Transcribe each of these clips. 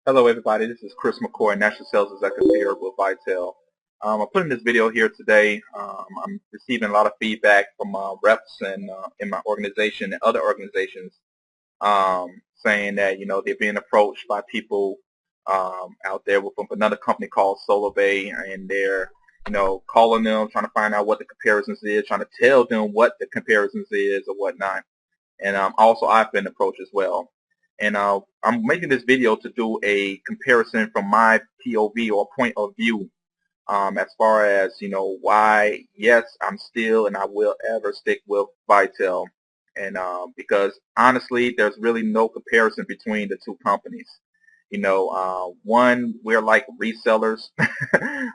Hello everybody, this is Chris McCoy, National Sales Executive here with Vitel. I'm putting this video here today. I'm receiving a lot of feedback from reps and in my organization and other organizations saying that, they're being approached by people out there from another company called Solavei, and they're, calling them, trying to find out what the comparisons is, trying to tell them what the comparisons is or whatnot. And also I've been approached as well. And I'm making this video to do a comparison from my POV or point of view as far as, why, yes, I'm still and I will ever stick with Vitel. And because honestly, there's really no comparison between the two companies. One, we're like resellers,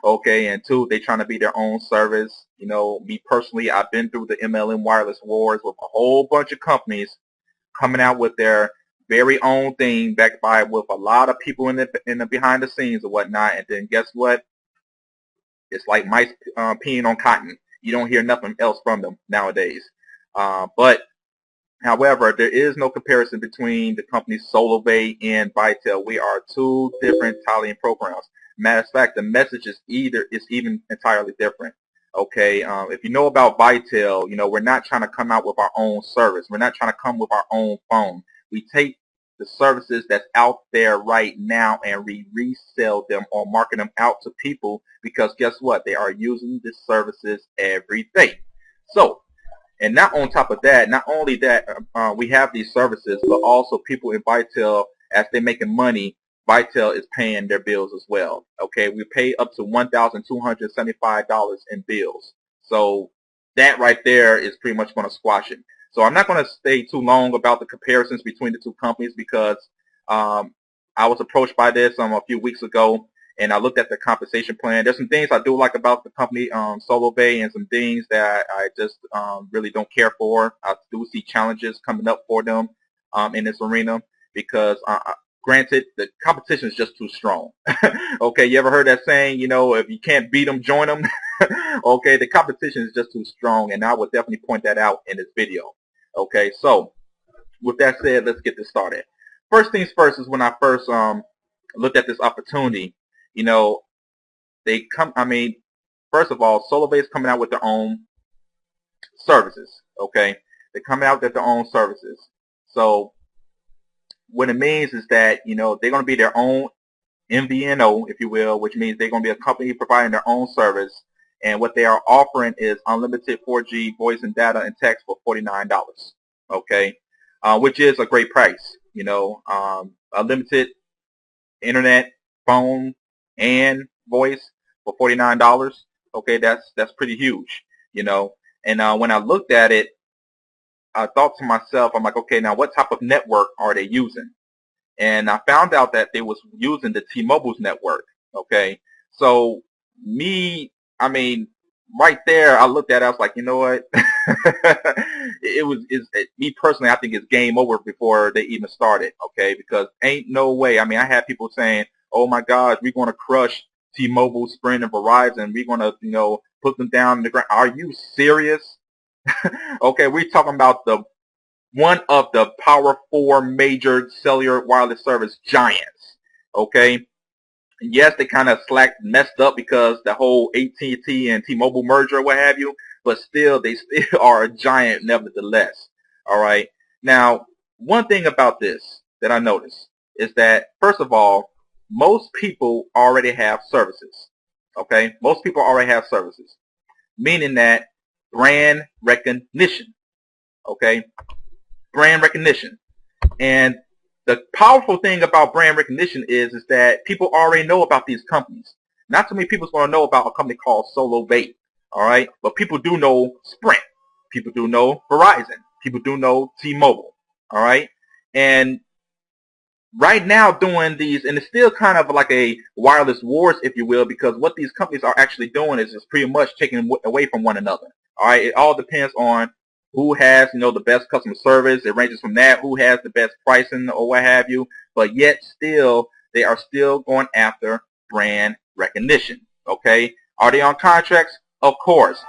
okay, and two, they're trying to be their own service. Me personally, I've been through the MLM wireless wars with a whole bunch of companies coming out with their very own thing, backed by with a lot of people in the behind the scenes or whatnot. And then guess what? It's like mice peeing on cotton. You don't hear nothing else from them nowadays. But however, there is no comparison between the companies Solavei and Vitel. We are two different Italian programs. Matter of fact, the message is even entirely different. Okay, if you know about Vitel, we're not trying to come out with our own service. We're not trying to come with our own phone. We take the services that's out there right now and we resell them or market them out to people because guess what? They are using these services every day. So, and not on top of that, not only that, we have these services, but also people in Vitel, as they're making money, Vitel is paying their bills as well. Okay, we pay up to $1,275 in bills. So that right there is pretty much going to squash it. So I'm not going to stay too long about the comparisons between the two companies because I was approached by this a few weeks ago, and I looked at the compensation plan. There's some things I do like about the company Solavei, and some things that I just really don't care for. I do see challenges coming up for them in this arena because, granted, the competition is just too strong. Okay, you ever heard that saying, if you can't beat them, join them? Okay, the competition is just too strong, and I would definitely point that out in this video. Okay, so with that said, let's get this started. First things first is when I first looked at this opportunity, first of all, Solavei is coming out with their own services, okay? They're coming out with their own services. So what it means is that, they're going to be their own MVNO, if you will, which means they're going to be a company providing their own service. And what they are offering is unlimited 4G voice and data and text for $49, okay? Which is a great price, unlimited internet, phone, and voice for $49. Okay, that's pretty huge, And when I looked at it, I thought to myself, I'm like, okay, now what type of network are they using? And I found out that they was using the T-Mobile's network. Okay, so right there, I looked at it, I was like, you know what? Me personally, I think it's game over before they even started, okay? Because ain't no way. I had people saying, oh my gosh, we're going to crush T-Mobile, Sprint, and Verizon. We're going to, put them down in the ground. Are you serious? Okay, we're talking about one of the Power 4 major cellular wireless service giants, okay? Yes, they kind of messed up because the whole AT&T and T-Mobile merger, what have you, but still, they still are a giant nevertheless. All right. Now, one thing about this that I noticed is that, first of all, most people already have services. Okay? Most people already have services, meaning that brand recognition. Okay? Brand recognition. And the powerful thing about brand recognition is that people already know about these companies. Not too many people are going to know about a company called Solavei, all right? But people do know Sprint. People do know Verizon. People do know T-Mobile, all right? And right now doing these, and it's still kind of like a wireless wars, if you will, because what these companies are actually doing is just pretty much taking away from one another, all right? It all depends on who has, the best customer service. It ranges from that, who has the best pricing or what have you. But yet still, they are still going after brand recognition, okay? Are they on contracts? Of course.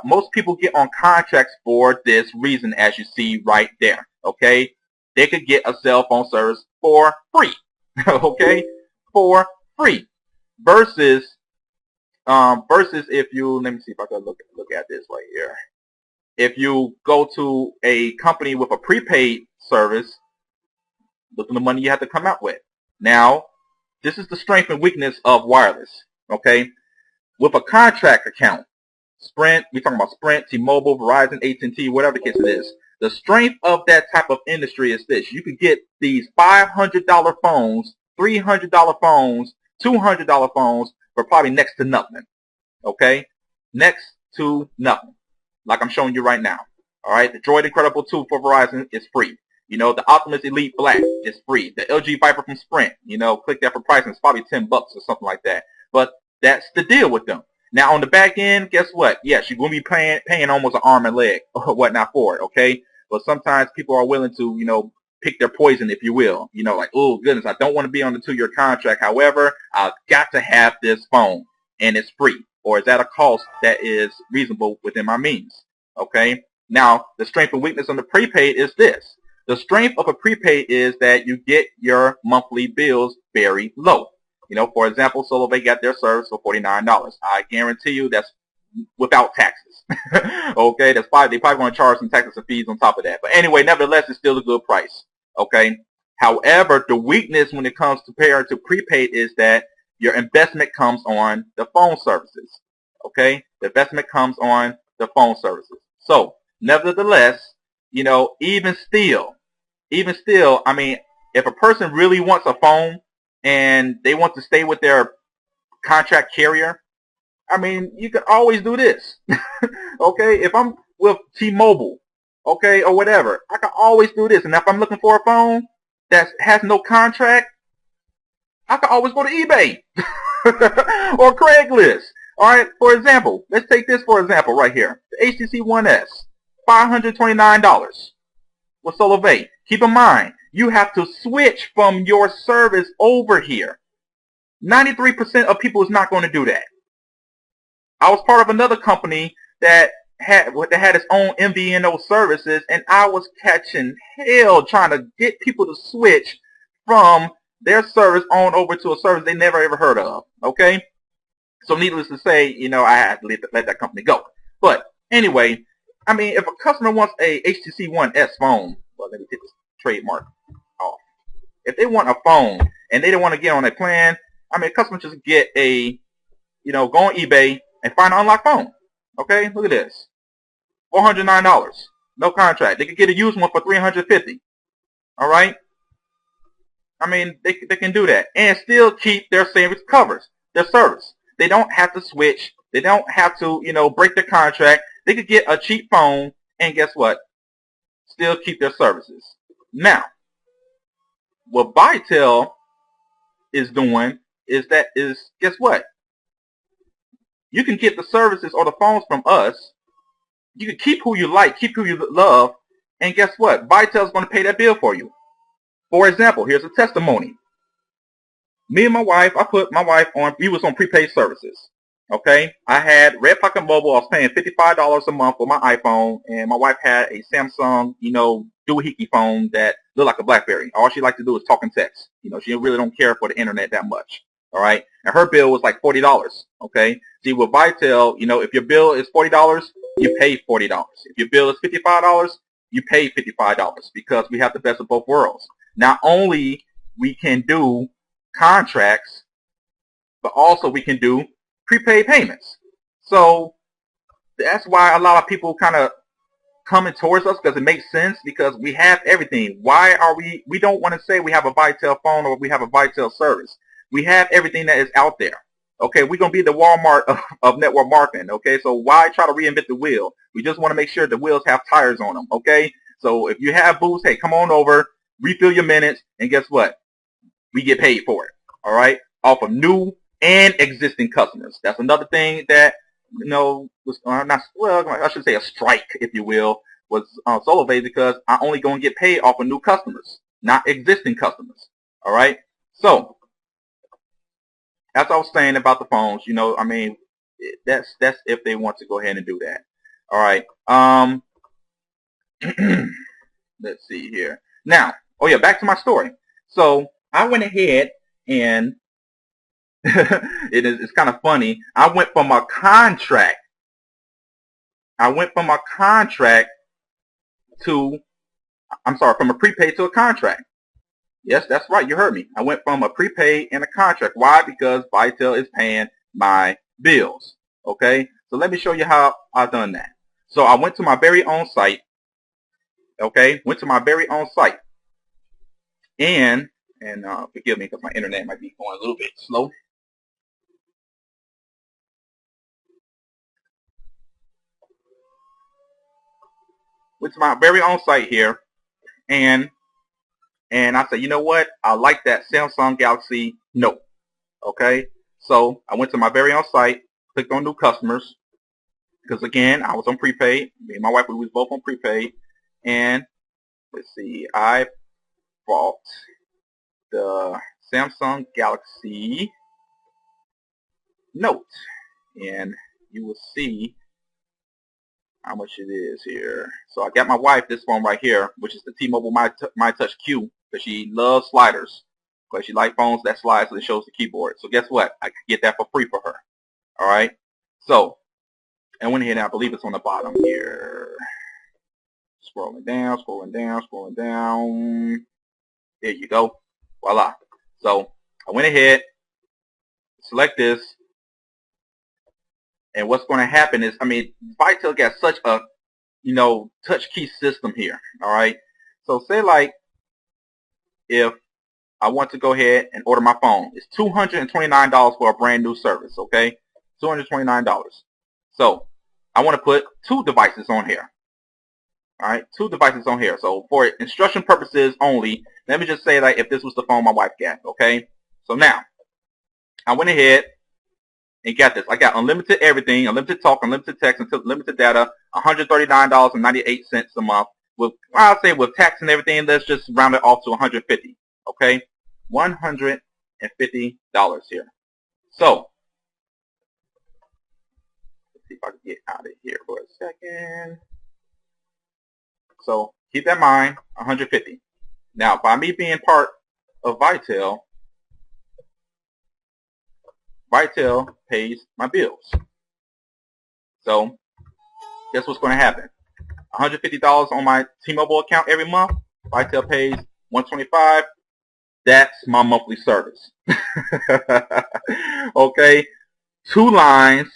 Most people get on contracts for this reason, as you see right there, okay? They could get a cell phone service for free, okay? for free. Versus if you, let me see if I can look at this right here. If you go to a company with a prepaid service, look at the money you have to come out with. Now, this is the strength and weakness of wireless. Okay, with a contract account, Sprint, we're talking about Sprint, T-Mobile, Verizon, AT&T, whatever the case it is. The strength of that type of industry is this. You could get these $500 phones, $300 phones, $200 phones for probably next to nothing. Okay? Next to nothing. Like I'm showing you right now. All right? The Droid Incredible 2 for Verizon is free. You know, the Optimus Elite Black is free. The LG Viper from Sprint, you know, click that for pricing. It's probably $10 or something like that. But that's the deal with them. Now, on the back end, guess what? Yes, you're going to be paying almost an arm and leg or whatnot for it, okay? But sometimes people are willing to, you know, pick their poison, if you will. You know, like, oh, goodness, I don't want to be on the 2-year contract. However, I've got to have this phone, and it's free. Or is that a cost that is reasonable within my means, okay? Now, the strength and weakness on the prepaid is this. The strength of a prepaid is that you get your monthly bills very low. You know, for example, Solavei got their service for $49. I guarantee you that's without taxes. Okay, that's they probably going to charge some taxes and fees on top of that. But anyway, nevertheless, it's still a good price. Okay. However, the weakness when it comes compared to prepaid is that your investment comes on the phone services. Okay, the investment comes on the phone services. So, nevertheless, you know, even still, I mean, if a person really wants a phone and they want to stay with their contract carrier, I mean, you can always do this. Okay, if I'm with T-Mobile, okay, or whatever, I can always do this. And if I'm looking for a phone that has no contract, I can always go to eBay or Craigslist. All right, for example, let's take this for example right here. The HTC One S, $529 with Solavei. Keep in mind, you have to switch from your service over here. 93% of people is not going to do that. I was part of another company that had its own MVNO services, and I was catching hell trying to get people to switch from their service on over to a service they never ever heard of. Okay? So needless to say, you know, I had to let that company go. But anyway, I mean, if a customer wants a HTC One S phone, well, let me take this trademark off. If they want a phone and they don't want to get on a plan, I mean, a customer just get a, you know, go on eBay and find an unlocked phone. Okay, look at this. $409. No contract. They could get a used one for $350. All right? I mean, they can do that and still keep their service covers, their service. They don't have to switch. They don't have to, you know, break their contract. They could get a cheap phone and guess what? Still keep their services. Now, what Vitel is doing is guess what? You can get the services or the phones from us. You can keep who you like, keep who you love, and guess what? Vitel is going to pay that bill for you. For example, here's a testimony. Me and my wife, I put my wife on, we was on prepaid services. Okay? I had Red Pocket Mobile. I was paying $55 a month for my iPhone, and my wife had a Samsung, you know, doohickey phone that looked like a BlackBerry. All she liked to do was talk and text. You know, she really don't care for the internet that much. All right? And her bill was like $40. Okay? See, with Vitel, you know, if your bill is $40, you pay $40. If your bill is $55, you pay $55 because we have the best of both worlds. Not only we can do contracts, but also we can do prepaid payments. So that's why a lot of people kind of coming towards us because it makes sense because we have everything. Why are we don't want to say we have a Vitel phone or we have a Vitel service. We have everything that is out there. Okay, we're going to be the Walmart of network marketing. Okay, so why try to reinvent the wheel? We just want to make sure the wheels have tires on them. Okay, so if you have booths, hey, come on over, refill your minutes, and guess what? We get paid for it. All right, off of new and existing customers. That's another thing that, you know, was not, well, I should say a strike, if you will, was Solavei because I only going to get paid off of new customers, not existing customers. All right, so as I was saying about the phones, you know, I mean, that's if they want to go ahead and do that. All right. Let's see here. Now, oh yeah, back to my story. So I went ahead and It's kind of funny. I went from a contract. To, I'm sorry, from a prepaid to a contract. Yes, that's right. You heard me. I went from a prepaid and a contract. Why? Because Vitel is paying my bills. Okay. So let me show you how I've done that. So I went to my very own site. Okay. Went to my very own site. And forgive me because my internet might be going a little bit slow. Went to my very own site here, and I said, you know what? I like that Samsung Galaxy Note. Okay, so I went to my very own site, clicked on new customers, because again, I was on prepaid. Me and my wife, we was both on prepaid, and let's see, I bought the Samsung Galaxy Note, and you will see how much it is here. So I got my wife this phone right here, which is the T-Mobile My Touch Q, because she loves sliders. Because she likes phones that slide so it shows the keyboard. So guess what? I could get that for free for her. All right. So I went ahead and I believe it's on the bottom here. Scrolling down, scrolling down, scrolling down. There you go. Voila. So I went ahead, select this, and what's going to happen is, I mean, Vitel got such a, touch key system here. All right. So say like if I want to go ahead and order my phone, it's $229 for a brand new service. Okay. $229. So I want to put 2 devices on here. All right. 2 devices on here. So for instruction purposes only, let me just say like if this was the phone my wife got. Okay. So now I went ahead and got this. I got unlimited everything, unlimited talk, unlimited text, unlimited data, $139.98 a month. With, I'll say with tax and everything, let's just round it off to $150. Okay, $150 here. So let's see if I can get out of here for a second. So keep that in mind, $150. Now, by me being part of Vitel pays my bills. So guess what's going to happen? $150 on my T-Mobile account every month. Vitel pays $125. That's my monthly service. Okay, 2 lines,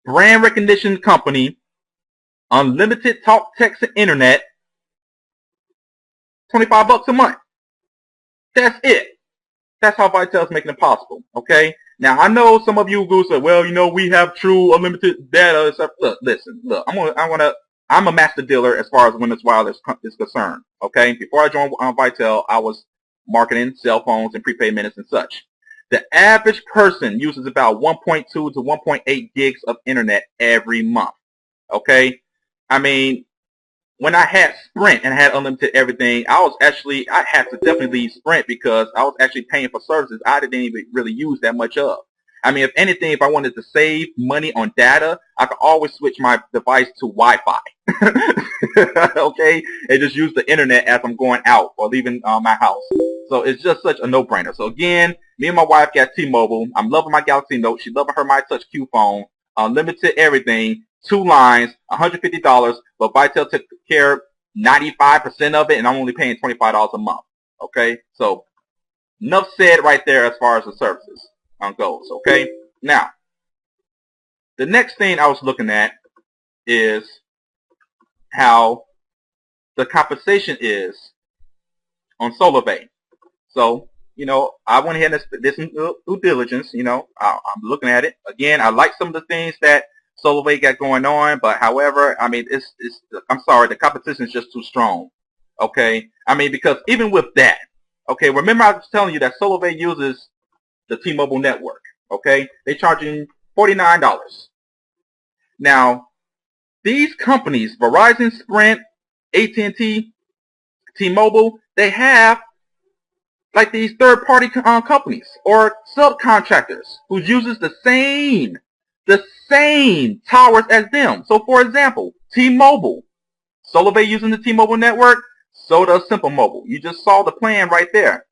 brand recognition company, unlimited talk, text, and internet. $25 a month. That's it. That's how Vitel is making it possible. Okay. Now I know some of you who say, well, we have true unlimited data. Look, listen, look. I'm a master dealer as far as Windows Wireless is concerned. Okay. Before I joined Vitel, I was marketing cell phones and prepaid minutes and such. The average person uses about 1.2 to 1.8 gigs of internet every month. Okay. I mean, when I had Sprint and I had unlimited everything, I had to definitely leave Sprint because I was actually paying for services I didn't even really use that much of. I mean, if anything, if I wanted to save money on data, I could always switch my device to Wi-Fi. Okay? And just use the internet as I'm going out or leaving my house. So it's just such a no-brainer. So again, me and my wife got T-Mobile. I'm loving my Galaxy Note. She's loving her My Touch Q phone. Unlimited everything. 2 lines, $150, but Vitel took care of 95% of it, and I'm only paying $25 a month. Okay, so enough said right there as far as the services goes. Okay, now the next thing I was looking at is how the compensation is on Solavei. So I went ahead and did some due diligence. I'm looking at it again. I like some of the things that Solavei got going on, but however, I mean, I'm sorry, the competition is just too strong. Okay, I mean, because even with that, okay, remember I was telling you that Solavei uses the T-Mobile network. Okay, they're charging $49. Now, these companies, Verizon, Sprint, AT&T, T-Mobile, they have like these third-party companies or subcontractors who uses the same towers as them. So, for example, T-Mobile, Solavei using the T-Mobile network, so does Simple Mobile. You just saw the plan right there.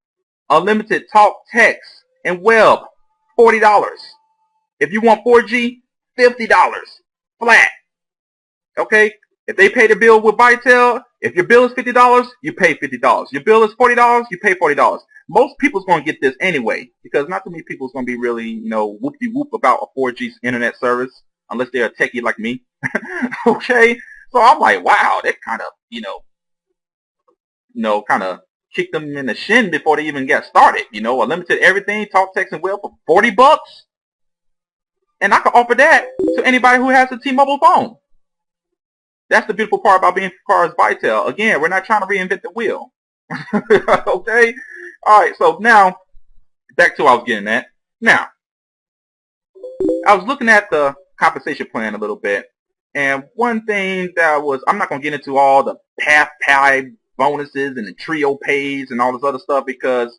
Unlimited talk, text, and web $40. If you want 4G, $50 flat. Okay? If they pay the bill with Vitel, if your bill is $50, you pay $50. Your bill is $40, you pay $40. Most people's going to get this anyway, because not too many people's going to be really, whoop-de-whoop about a 4G internet service, unless they're a techie like me. Okay? So I'm like, wow, that kind of, kind of kicked them in the shin before they even got started. Unlimited everything, talk, text, and web for $40. And I can offer that to anybody who has a T-Mobile phone. That's the beautiful part about being as Vitel. Again, we're not trying to reinvent the wheel. Okay? All right, so now, back to what I was getting at. Now, I was looking at the compensation plan a little bit, and one thing that was, I'm not going to get into all the path pie bonuses and the trio pays and all this other stuff because,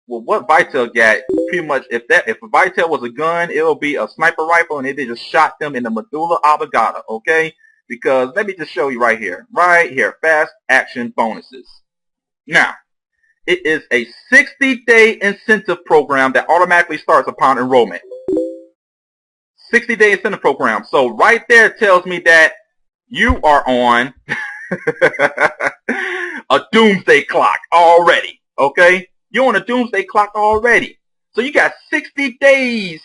what Vitel got, pretty much, if a Vitel was a gun, it'll be a sniper rifle, and they just shot them in the medulla oblongata, okay? Because let me just show you right here, fast action bonuses. Now, it is a 60-day incentive program that automatically starts upon enrollment. 60-day incentive program. So right there tells me that you are on a doomsday clock already, okay? You're on a doomsday clock already. So you got 60 days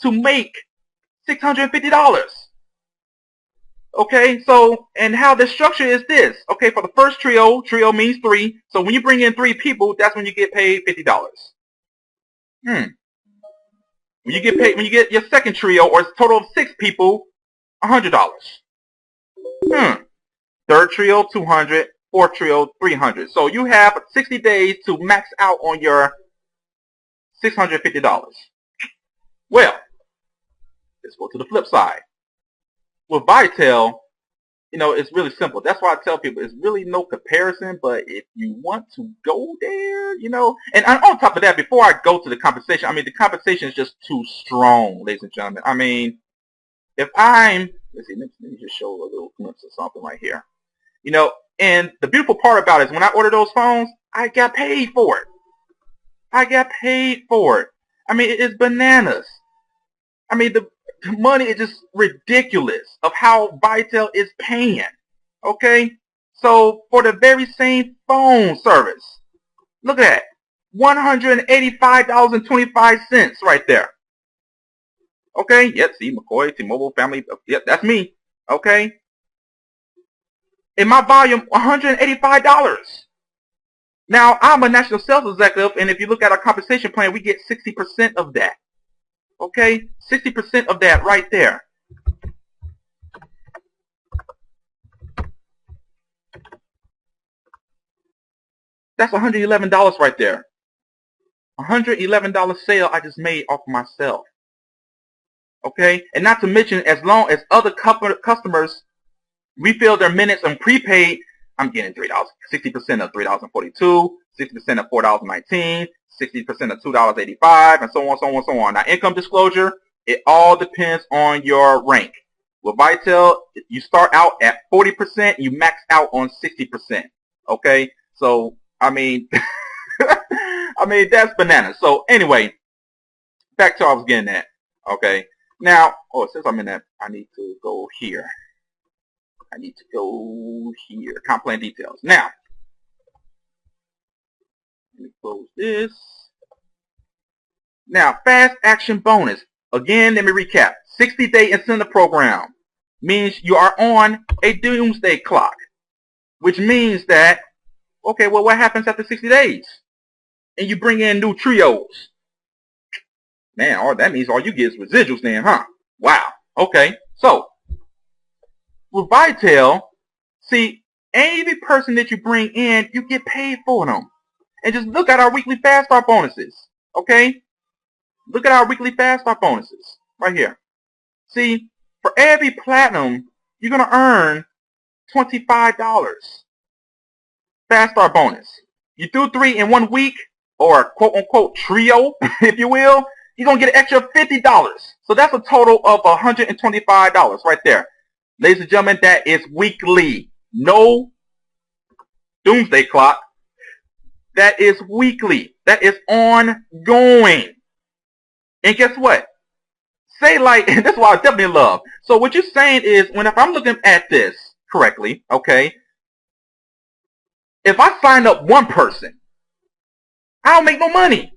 to make $650. Okay, so, and how the structure is this. Okay, for the first trio means 3. So when you bring in 3 people, that's when you get paid $50. When you get your second trio, or it's a total of 6 people, $100. Third trio, $200. Fourth trio, $300. So you have 60 days to max out on your $650. Well, let's go to the flip side. With Vitel, it's really simple. That's why I tell people it's really no comparison, but if you want to go there, and on top of that, before I go to the compensation, the compensation is just too strong, ladies and gentlemen. If let's see, let me just show a little glimpse of something right here. And the beautiful part about it is when I order those phones, I got paid for it. It is bananas. The money is just ridiculous of how Vitel is paying. Okay? So, for the very same phone service, look at that. $185.25 right there. Okay? Yep, see, McCoy, T-Mobile, family. Yep, that's me. Okay? In my volume, $185. Now, I'm a national sales executive, and if you look at our compensation plan, we get 60% of that. Okay? 60% of that right there. That's $111 right there. $111 sale I just made off of myself. Okay? And not to mention, as long as other customers refill their minutes on prepaid, I'm getting $3. 60% of $3.42, 60% of $4.19, 60% of $2.85, and so on, so on, so on. Now, income disclosure, it all depends on your rank. With Vitel, you start out at 40%, you max out on 60%. Okay? So, that's bananas. So, anyway, back to what I was getting at. Okay? Now, since I'm in that, I need to go here. Comp plan details. Now, let me close this. Now, fast action bonus. Again, let me recap. 60-day incentive program means you are on a doomsday clock, which means that, okay, well, what happens after 60 days? And you bring in new trios. Man, that means all you get is residuals then, huh? Wow. Okay, so, with Vitel, see, every person that you bring in, you get paid for them. And just look at our weekly Fast Start bonuses. Okay? Look at our weekly Fast Start bonuses. Right here. See, for every platinum, you're going to earn $25. Fast Start bonus. You do 3 in 1 week, or quote-unquote trio, if you will, you're going to get an extra $50. So that's a total of $125 right there. Ladies and gentlemen, that is weekly. No doomsday clock. That is weekly. That is ongoing. And guess what? Say like, and that's what I definitely love. So what you're saying is, if I'm looking at this correctly, okay, if I sign up one person, I don't make no money.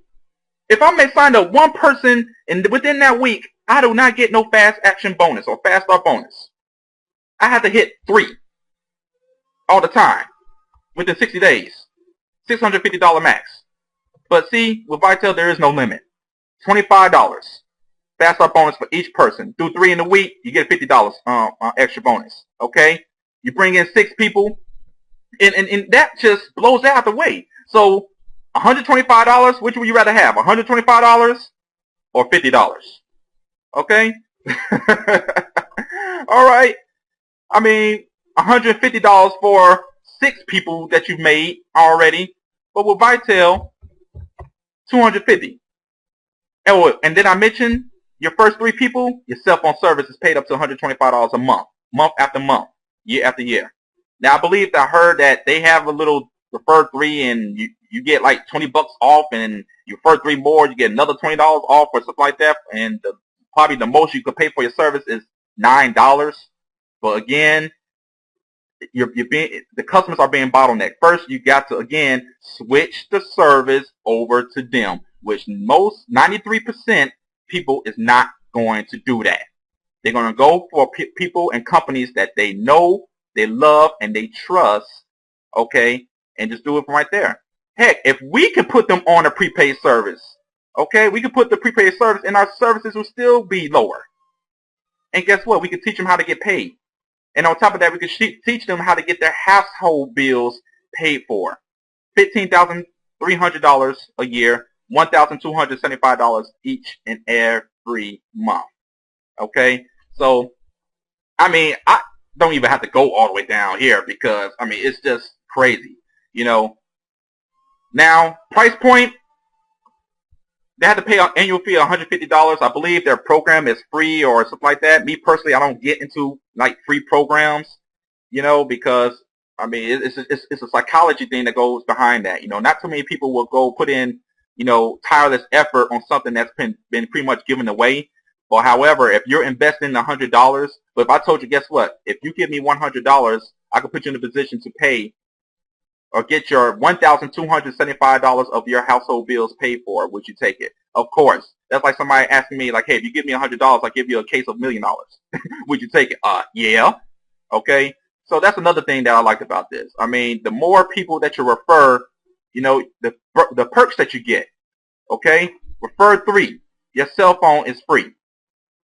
If I may sign up one person and within that week, I do not get no fast action bonus or fast start bonus. I have to hit 3 all the time within 60 days. $650 max. But see, with Vitel, there is no limit. $25 fast start bonus for each person. Do 3 in the week, you get $50 extra bonus. Okay? You bring in 6 people, and that just blows that out the way. So $125, which would you rather have? $125 or $50? Okay? All right. I mean, $150 for 6 people that you've made already. But with Vitel, $250. And then I mentioned your first 3 people, your cell phone service is paid up to $125 a month. Month after month. Year after year. Now, I believe I heard that they have a little refer 3 and you get like $20 off, and you refer 3 more, you get another $20 off or something like that. And probably the most you could pay for your service is $9. But again, the customers are being bottlenecked. First, you got to again switch the service over to them, which most 93% people is not going to do that. They're going to go for people and companies that they know, they love, and they trust, okay, and just do it from right there. Heck, if we can put them on a prepaid service, okay, we can put the prepaid service and our services will still be lower. And guess what? We can teach them how to get paid. And on top of that, we can teach them how to get their household bills paid for. $15,300 a year, $1,275 each and every month. Okay? So, I mean, I don't even have to go all the way down here because, I mean, it's just crazy. You know, now, price point, they have to pay an annual fee of $150. I believe their program is free or something like that. Me personally, I don't get into like free programs, you know, because I mean it's a psychology thing that goes behind that. You know, not too many people will go put in, you know, tireless effort on something that's been pretty much given away. But however, if you're investing $100, but if I told you, guess what? If you give me $100, I could put you in a position to pay or get your $1,275 of your household bills paid for. Would you take it? Of course. That's like somebody asking me, like, hey, if you give me $100, I'll give you a case of $1 million. Would you take it? Yeah. Okay. So that's another thing that I liked about this. I mean, the more people that you refer, you know, the perks that you get. Okay. Refer 3. Your cell phone is free.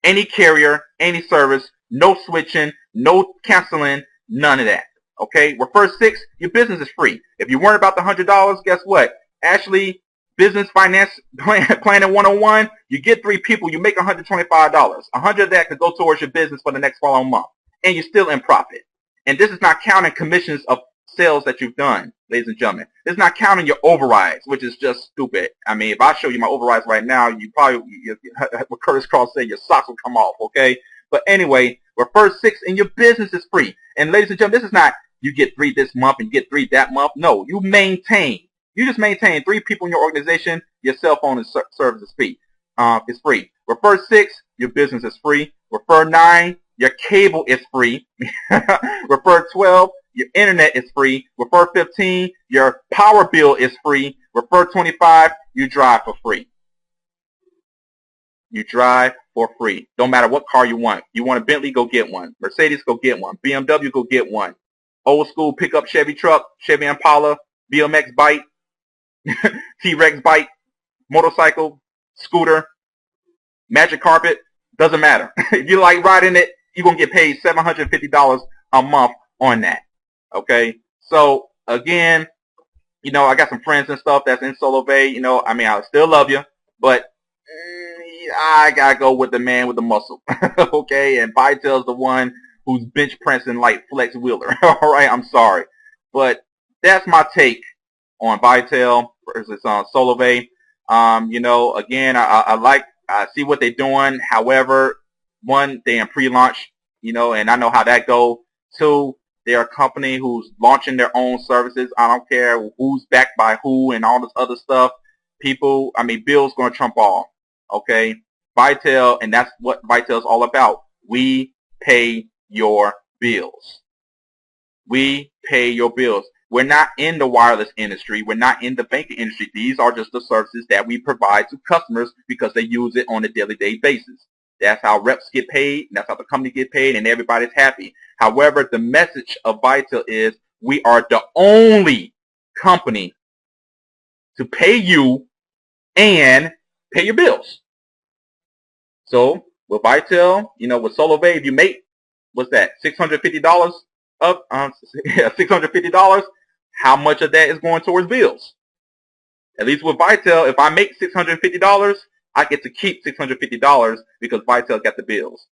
Any carrier, any service, no switching, no canceling, none of that. Okay, refer 6, your business is free. If you weren't about the $100, guess what? Actually, business finance planning 101, you get 3 people, you make $125. $100 of that could go towards your business for the next following month, and you're still in profit. And this is not counting commissions of sales that you've done, ladies and gentlemen. This is not counting your overrides, which is just stupid. I mean, if I show you my overrides right now, you probably, what Curtis Cross said, your socks will come off. Okay, but anyway, refer 6, and your business is free. And ladies and gentlemen, this is not you get 3 this month and you get 3 that month. No, you maintain. You just maintain 3 people in your organization. Your cell phone service is free. It's free. Refer 6, your business is free. Refer 9, your cable is free. Refer 12, your internet is free. Refer 15, your power bill is free. Refer 25, you drive for free. You drive for free. Don't matter what car you want. You want a Bentley, go get one. Mercedes, go get one. BMW, go get one. Old school pickup Chevy truck, Chevy Impala, BMX bike, T-Rex bike, motorcycle, scooter, magic carpet, doesn't matter. If you like riding it, you're going to get paid $750 a month on that. Okay? So, again, you know, I got some friends and stuff that's in Solavei. You know, I mean, I still love you, but I got to go with the man with the muscle. Okay? And Vitel's the one who's bench pressing like Flex Wheeler. All right, I'm sorry. But that's my take on Vitel versus Solavei. You know, again, I see what they're doing. However, 1, they're in pre-launch, you know, and I know how that goes. 2, they're a company who's launching their own services. I don't care who's backed by who and all this other stuff. People, I mean, Bill's going to trump all. Okay, Vitel, and that's what Vitel is all about. We pay your bills. We pay your bills. We're not in the wireless industry. We're not in the banking industry. These are just the services that we provide to customers because they use it on a daily day basis. That's how reps get paid. That's how the company get paid, and everybody's happy. However, the message of Vitel is we are the only company to pay you and pay your bills. So with Vitel, with Solavei, if you make, what's that, $650 up, $650, how much of that is going towards bills? At least with Vitel, if I make $650, I get to keep $650 because Vitel got the bills.